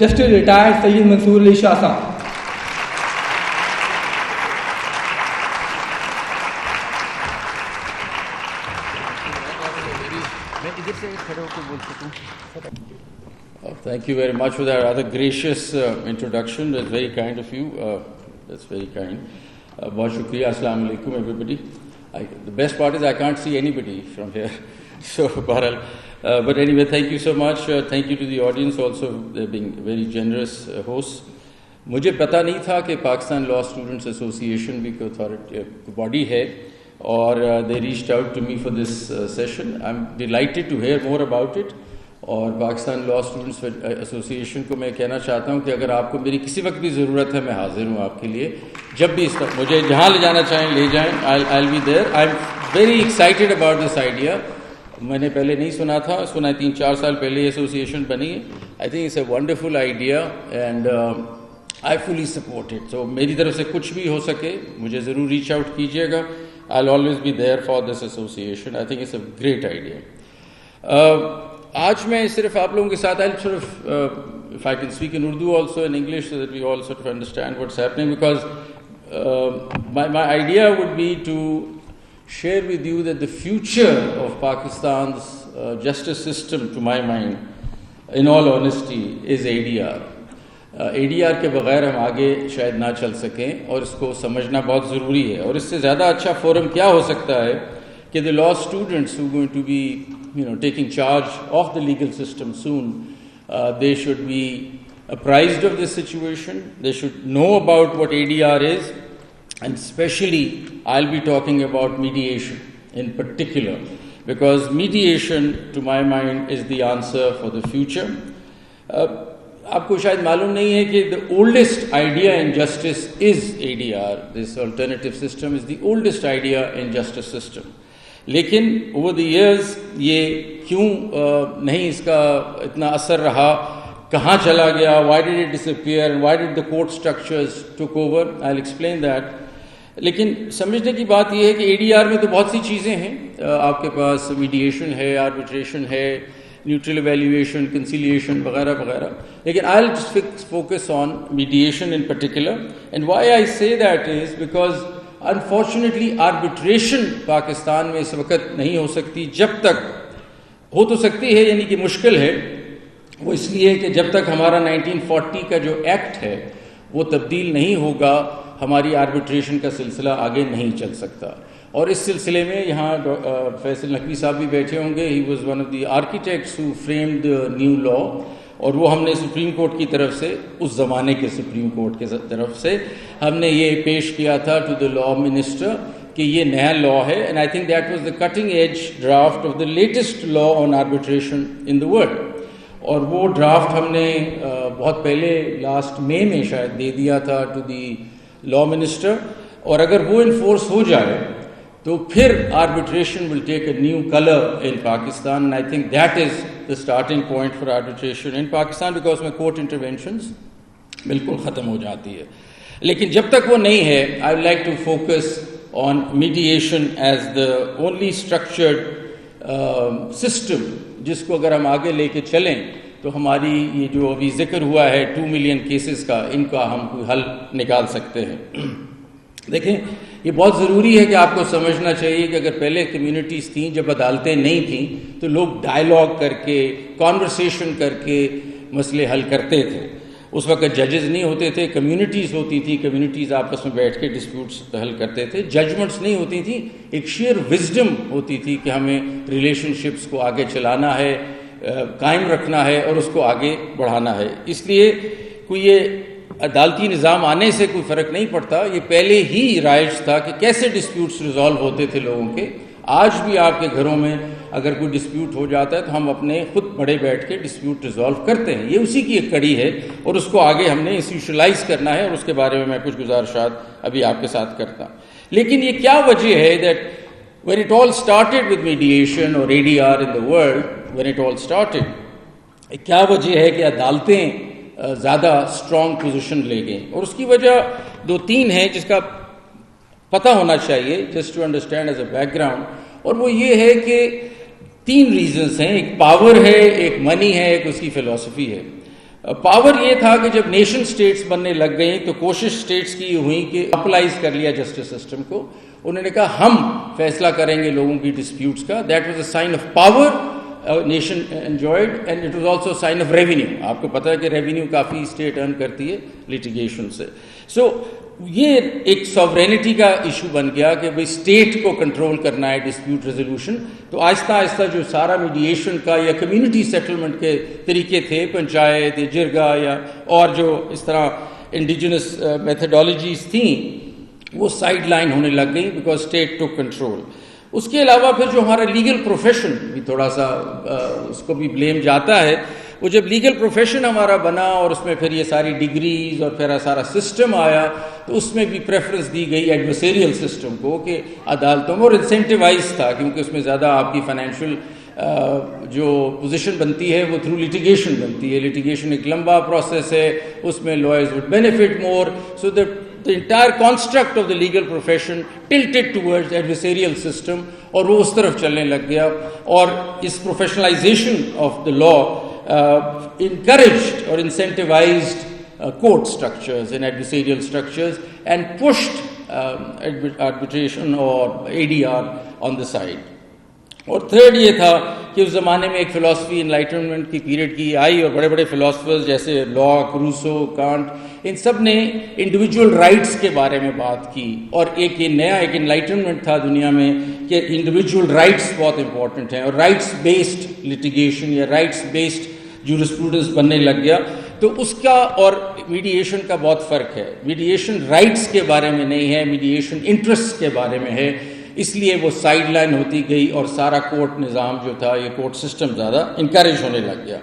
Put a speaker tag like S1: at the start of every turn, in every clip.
S1: Justice Retired Sayyid Mansoor Ali Shah Sahab.
S2: Thank you very much for that rather gracious introduction. That's very kind of you. That's very kind. Bahut shukriya. Assalamu alaikum, everybody. The best part is I can't see anybody from here. So, but anyway, thank you so much. Thank you to the audience also. They're being very generous hosts. مجھے پتہ نہیں تھا کہ پاکستان لا students association بھی کوئی authority body ہے اور they reached out to me for this session. I'm delighted to hear more about it. اور پاکستان لا اسٹوڈنٹس ایسوسیشن کو میں کہنا چاہتا ہوں کہ اگر آپ کو میری کسی وقت بھی ضرورت ہے میں حاضر ہوں آپ کے لیے. جب بھی اس وقت مجھے جہاں لے جانا چاہیں لے جائیں. I'll be there. I'm very excited about this idea. میں نے پہلے نہیں سنا تھا, سنا ہے 3-4 سال پہلے ایسوسیشن بنی ہے. I think it's a wonderful idea and I fully support it. So میری طرف سے کچھ بھی ہو سکے مجھے ضرور ریچ آؤٹ کیجیے گا. I'll always be there for this association. I think it's a great idea. آج میں صرف آپ لوگوں کے ساتھ I'll sort of if I can speak in Urdu also in English so that we all sort of understand what's happening, because my idea would be to share with you that the future of Pakistan's justice system, to my mind, in all honesty, is ADR. ADR کے بغیر ہم آگے شاید نہ چل سکیں اور اس کو سمجھنا بہت ضروری ہے. اور اس سے زیادہ اچھا فورم کیا ہو سکتا ہے کہ the law students who are going to be taking charge of the legal system soon, they should be apprised of this situation. They should know about what ADR is, and especially I'll be talking about mediation in particular, because mediation, to my mind, is the answer for the future. آپ کو شاید معلوم نہیں ہے کہ the oldest idea in justice is ADR. This alternative system is the oldest idea in justice system. لیکن over the years یہ کیوں نہیں اس کا اتنا اثر رہا, کہاں چلا گیا, why did it disappear and why did the court structures took over, I'll explain that. لیکن سمجھنے کی بات یہ ہے کہ ADR میں تو بہت سی چیزیں ہیں. آپ کے پاس میڈیشن ہے, آربیٹریشن ہے, نیوٹرل ایویلیویشن, کنسیلیشن وغیرہ وغیرہ. لیکن I'll just focus on mediation in particular. And why I say that is because unfortunately arbitration Pakistan میں اس وقت نہیں ہو سکتی. جب تک ہو تو سکتی ہے, یعنی کہ مشکل ہے, وہ اس لیے کہ جب تک ہمارا 1940 کا جو ایکٹ ہے وہ تبدیل نہیں ہوگا ہماری آربیٹریشن کا سلسلہ آگے نہیں چل سکتا. اور اس سلسلے میں یہاں فیصل نقوی صاحب بھی بیٹھے ہوں گے. He was one of the architects who framed the new law, اور وہ ہم نے سپریم کورٹ کی طرف سے, اس زمانے کے سپریم کورٹ کی طرف سے ہم نے یہ پیش کیا تھا ٹو دا لا منسٹر کہ یہ نیا لا ہے. And I think that was the cutting edge draft of the latest law on arbitration in the world. اور وہ ڈرافٹ ہم نے بہت پہلے لاسٹ مئی میں شاید دے دیا تھا ٹو دی لا منسٹر. اور اگر وہ انفورس ہو جائے تو پھر arbitration will take a new color in Pakistan, and I think that is the starting point for arbitration in Pakistan, because میں court interventions بالکل ختم ہو جاتی ہے. لیکن جب تک وہ نہیں ہے, I would like to focus on mediation as the only structured system جس کو اگر ہم آگے لے کے چلیں تو ہماری یہ جو ابھی ذکر ہوا ہے 2 ملین کیسز کا, ان کا ہم کوئی حل نکال سکتے ہیں. دیکھیں, یہ بہت ضروری ہے کہ آپ کو سمجھنا چاہیے کہ اگر پہلے کمیونٹیز تھیں, جب عدالتیں نہیں تھیں, تو لوگ ڈائیلاگ کر کے, کانورسیشن کر کے مسئلے حل کرتے تھے. اس وقت ججز نہیں ہوتے تھے, کمیونٹیز ہوتی تھی, کمیونٹیز آپس میں بیٹھ کے ڈسپیوٹس حل کرتے تھے. ججمنٹس نہیں ہوتی تھیں, ایک شیئر وزڈم ہوتی تھی کہ ہمیں ریلیشن شپس کو آگے چلانا ہے, قائم رکھنا ہے اور اس کو آگے بڑھانا ہے. اس لیے کوئی یہ عدالتی نظام آنے سے کوئی فرق نہیں پڑتا, یہ پہلے ہی رائج تھا کہ کیسے ڈسپیوٹس ریزالو ہوتے تھے لوگوں کے. آج بھی آپ کے گھروں میں اگر کوئی ڈسپیوٹ ہو جاتا ہے تو ہم اپنے خود بڑے بیٹھ کے ڈسپیوٹ ریزالو کرتے ہیں. یہ اسی کی ایک کڑی ہے اور اس کو آگے ہم نے انسٹیٹیوشنلائز کرنا ہے, اور اس کے بارے میں کچھ گزارشات ابھی آپ کے ساتھ کرتا ہوں. لیکن یہ کیا وجہ ہے that when it all started with mediation or ADR in the world, when it all started, کیا وجہ ہے کہ عدالتیں زیادہ اسٹرانگ پوزیشن لے گئیں؟ اور اس کی وجہ 2-3 ہیں جس کا پتہ ہونا چاہیے, just to understand as a background. اور وہ یہ ہے کہ 3 ریزنس ہیں. ایک پاور ہے, ایک منی ہے, ایک اس کی فلسفی ہے. پاور یہ تھا کہ جب نیشن سٹیٹس بننے لگ گئیں تو کوشش سٹیٹس کی ہوئی کہ اپلائز کر لیا جسٹس سسٹم کو. انہوں نے کہا ہم فیصلہ کریں گے لوگوں کی ڈسپیوٹس کا. That was a sign of power nation enjoyed and it was also sign of revenue. آپ کو پتہ ہے کہ ریونیو کافی اسٹیٹ ارن کرتی ہے لیٹیگیشن سے. سو یہ ایک ساورینٹی کا ایشو بن گیا کہ بھئی اسٹیٹ کو کنٹرول کرنا ہے ڈسپیوٹ ریزولوشن. تو آہستہ آہستہ جو سارا میڈیشن کا یا کمیونٹی سیٹلمنٹ کے طریقے تھے, پنچایت یا جرگا یا اور جو اس طرح انڈیجنس میتھڈالوجیز تھیں, وہ سائڈ لائن ہونے لگ گئیں بیکاز اسٹیٹ ٹو کنٹرول. اس کے علاوہ پھر جو ہمارا لیگل پروفیشن بھی تھوڑا سا اس کو بھی بلیم جاتا ہے. وہ جب لیگل پروفیشن ہمارا بنا اور اس میں پھر یہ ساری ڈگریز اور پھر سارا سسٹم آیا تو اس میں بھی پریفرنس دی گئی ایڈورسیریل سسٹم کو کہ عدالتوں میں, اور انسینٹیوائز تھا کیونکہ اس میں زیادہ آپ کی فائنینشیل جو پوزیشن بنتی ہے وہ تھرو لیٹیگیشن بنتی ہے. لیٹیگیشن ایک لمبا پروسیس ہے, اس میں lawyers would benefit more. So the entire construct of the legal profession tilted towards adversarial system اور وہ اس طرف چلنے لگ گیا. اور اس professionalization of the law encouraged or incentivized court structures and adversarial structures and pushed arbitration or ADR on the side. اور third یہ تھا کہ اس زمانے میں ایک فلاسفی انلائٹنمنٹ کی پیریڈ کی آئی اور بڑے بڑے فلاسفرز جیسے لاک, روسو, کانٹ, ان سب نے انڈیویجول رائٹس کے بارے میں بات کی. اور ایک یہ نیا ایک انلائٹنمنٹ تھا دنیا میں کہ انڈیویجول رائٹس بہت امپورٹنٹ ہیں اور رائٹس بیسڈ لٹیگیشن یا رائٹس بیسڈ جورسپروڈنس بننے لگ گیا. تو اس کا اور میڈیشن کا بہت فرق ہے. میڈیشن رائٹس کے بارے میں نہیں ہے, میڈیشن انٹرسٹ کے بارے میں ہے. اس لیے وہ سائڈ لائن ہوتی گئی اور سارا کورٹ نظام جو تھا, یہ کورٹ سسٹم زیادہ انکریج ہونے لگ گیا.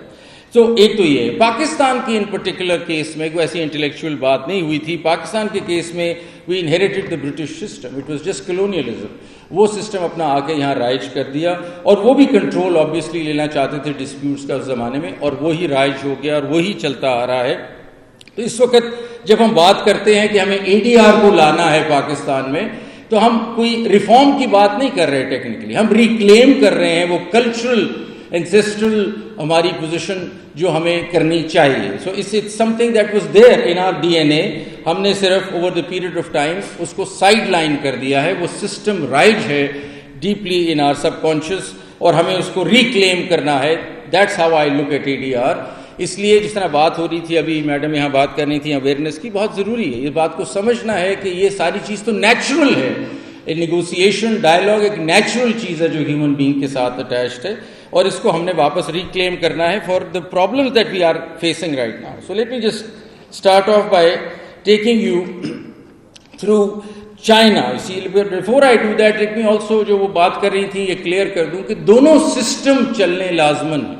S2: تو ایک تو یہ پاکستان کی ان پرٹیکولر کیس میں کوئی ایسی انٹلیکچوئل بات نہیں ہوئی تھی. پاکستان کے کیس میں we inherited the British system, it was just colonialism. وہ سسٹم اپنا آ کے یہاں رائج کر دیا اور وہ بھی کنٹرول آبویسلی لینا چاہتے تھے ڈسپیوٹس کا اس زمانے میں, اور وہی رائج ہو گیا اور وہی چلتا آ رہا ہے. تو اس وقت جب ہم بات کرتے ہیں کہ ہمیں ADR کو لانا ہے پاکستان میں, تو ہم کوئی ریفارم کی بات نہیں کر رہے ٹیکنیکلی, ہم ریکلیم کر رہے ہیں وہ کلچرل اینسیسٹرل ہماری پوزیشن جو ہمیں کرنی چاہیے. So it's something that was there in our DNA. ہم نے صرف over the period of time اس کو سائڈ لائن کر دیا ہے. وہ سسٹم رائج ہے deeply in our subconscious اور ہمیں اس کو ریکلیم کرنا ہے. That's how I look at ADR. اس لیے جس طرح بات ہو رہی تھی ابھی میڈم یہاں بات کرنی تھی اویئرنیس کی, بہت ضروری ہے یہ بات کو سمجھنا ہے کہ یہ ساری چیز تو نیچرل ہے. نیگوسیشن ڈائلاگ ایک نیچرل چیز ہے جو ہیومن بینگ کے ساتھ اٹیچڈ ہے, اور اس کو ہم نے واپس ریکلیم کرنا ہے for the problems that we are facing right now. So let me just start off by taking you through China. Before I do that let me also جو وہ بات کر رہی تھی یہ کلیئر کر دوں کہ دونوں سسٹم چلنے لازمن ہیں.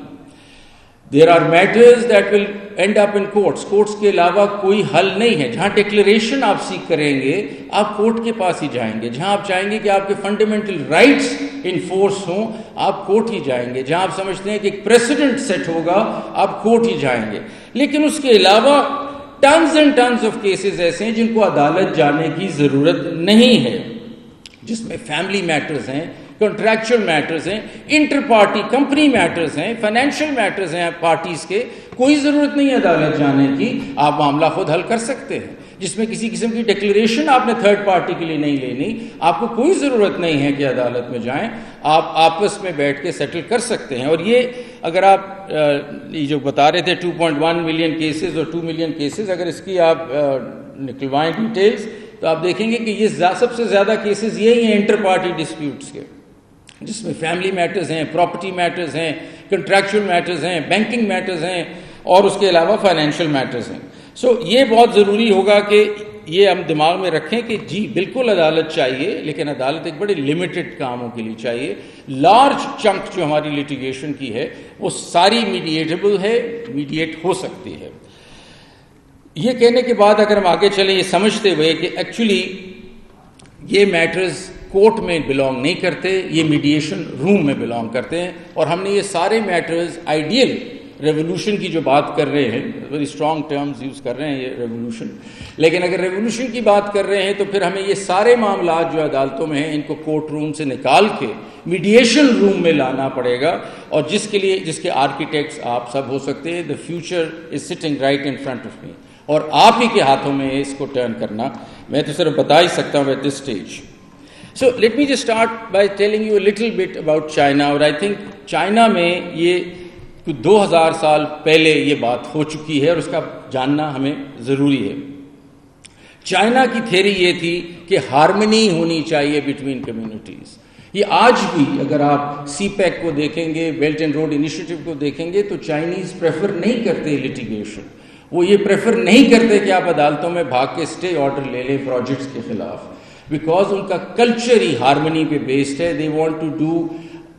S2: There are matters that will end up in courts. Courts کے علاوہ کوئی حل نہیں ہے. جہاں ڈکلیریشن آپ سیکھ کریں گے آپ کورٹ کے پاس ہی جائیں گے. جہاں آپ چاہیں گے کہ آپ کے فنڈامنٹل رائٹس انفورس ہوں آپ کورٹ ہی جائیں گے. جہاں آپ سمجھتے ہیں کہ ایک پریسیڈنٹ سیٹ ہوگا آپ کورٹ ہی جائیں گے. لیکن اس کے علاوہ tons and tons of cases ایسے ہیں جن کو عدالت جانے کی ضرورت نہیں ہے, جس میں فیملی میٹرز ہیں, کنٹریکچوئل میٹرز ہیں, انٹر پارٹی کمپنی میٹرز ہیں, فائنینشیل میٹرز ہیں پارٹیز کے. کوئی ضرورت نہیں ہے عدالت جانے کی, آپ معاملہ خود حل کر سکتے ہیں. جس میں کسی قسم کی ڈکلیریشن آپ نے تھرڈ پارٹی کے لیے نہیں لینی, آپ کو کوئی ضرورت نہیں ہے کہ عدالت میں جائیں, آپ آپس میں بیٹھ کے سیٹل کر سکتے ہیں. اور یہ اگر آپ یہ جو بتا رہے تھے 2.1 ملین کیسز اور 2 ملین کیسز, اگر اس کی آپ نکلوائیں ڈیٹیلز تو آپ دیکھیں گے کہ یہ سب سے زیادہ کیسز یہی ہیں انٹر پارٹی ڈسپیوٹس کے, جس میں فیملی میٹرز ہیں, پراپرٹی میٹرز ہیں, کنٹریکچوئل میٹرز ہیں, بینکنگ میٹرز ہیں, اور اس کے علاوہ فائنینشیل میٹرز ہیں. سو یہ بہت ضروری ہوگا کہ یہ ہم دماغ میں رکھیں کہ جی بالکل عدالت چاہیے, لیکن عدالت ایک بڑے لمیٹڈ کاموں کے لیے چاہیے. لارج چنک جو ہماری لیٹیگیشن کی ہے وہ ساری میڈیٹیبل ہے, میڈیٹ ہو سکتی ہے. یہ کہنے کے بعد اگر ہم آگے چلیں یہ سمجھتے ہوئے کہ ایکچولی یہ میٹرز کورٹ میں بلانگ نہیں کرتے, یہ میڈیشن روم میں بلانگ کرتے ہیں. اور ہم نے یہ سارے میٹرز آئیڈیل ریولوشن کی جو بات کر رہے ہیں, ویری اسٹرانگ ٹرمز یوز کر رہے ہیں یہ ریولوشن, لیکن اگر ریولوشن کی بات کر رہے ہیں تو پھر ہمیں یہ سارے معاملات جو عدالتوں میں ہیں ان کو کورٹ روم سے نکال کے میڈیشن روم میں لانا پڑے گا, اور جس کے آرکیٹیکٹس آپ سب ہو سکتے ہیں. The future is sitting right in front of me, اور آپ ہی کے ہاتھوں میں ہے اس کو ٹرن کرنا. میں تو صرف بتا ہی سکتا ہوں at this stage. So let me just start by telling you a little bit about China. اور I think چائنا میں یہ 2000 سال پہلے یہ بات ہو چکی ہے, اور اس کا جاننا ہمیں ضروری ہے. چائنا کی تھیری یہ تھی کہ ہارمنی ہونی چاہیے بٹوین کمیونٹیز. یہ آج بھی اگر آپ سی پیک کو دیکھیں گے, بیلٹ اینڈ روڈ انیشیٹو کو دیکھیں گے, تو چائنیز پریفر نہیں کرتے لیٹیگیشن. وہ یہ پریفر نہیں کرتے کہ آپ عدالتوں میں بھاگ کے اسٹے آرڈر لے لیں پروجیکٹس کے خلاف, بیکاز ان کا کلچر ہی ہارمنی پہ بیسڈ ہے.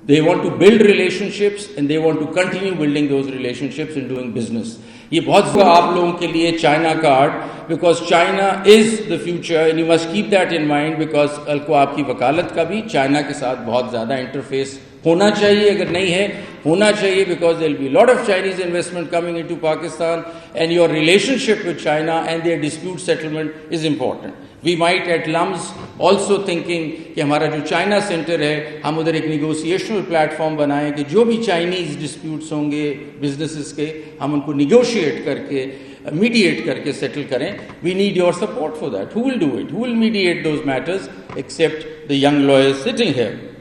S2: They want to build relationships and they want to continue building those relationships and doing business. یہ بہت آپ لوگوں کے لیے China card, because China is the future and you must keep that in mind, because کل کو آپ کی وکالت کا بھی چائنا کے ساتھ بہت زیادہ انٹرفیس ہونا چاہیے, اگر نہیں ہے ہونا چاہیے, because there will be a lot of Chinese investment coming into Pakistan and your relationship with China and their dispute settlement is important. We might at LUMS also thinking کہ ہمارا جو چائنا سینٹر ہے ہم ادھر ایک نیگوسیشنل plate form بنائیں کہ جو بھی چائنیز ڈسپیوٹس ہوں گے بزنسز کے, ہم ان کو نیگوشیٹ کر کے میڈیٹ کر کے سیٹل کریں. We need your support for that. Who will do it? Who will mediate those matters except the young lawyers sitting here?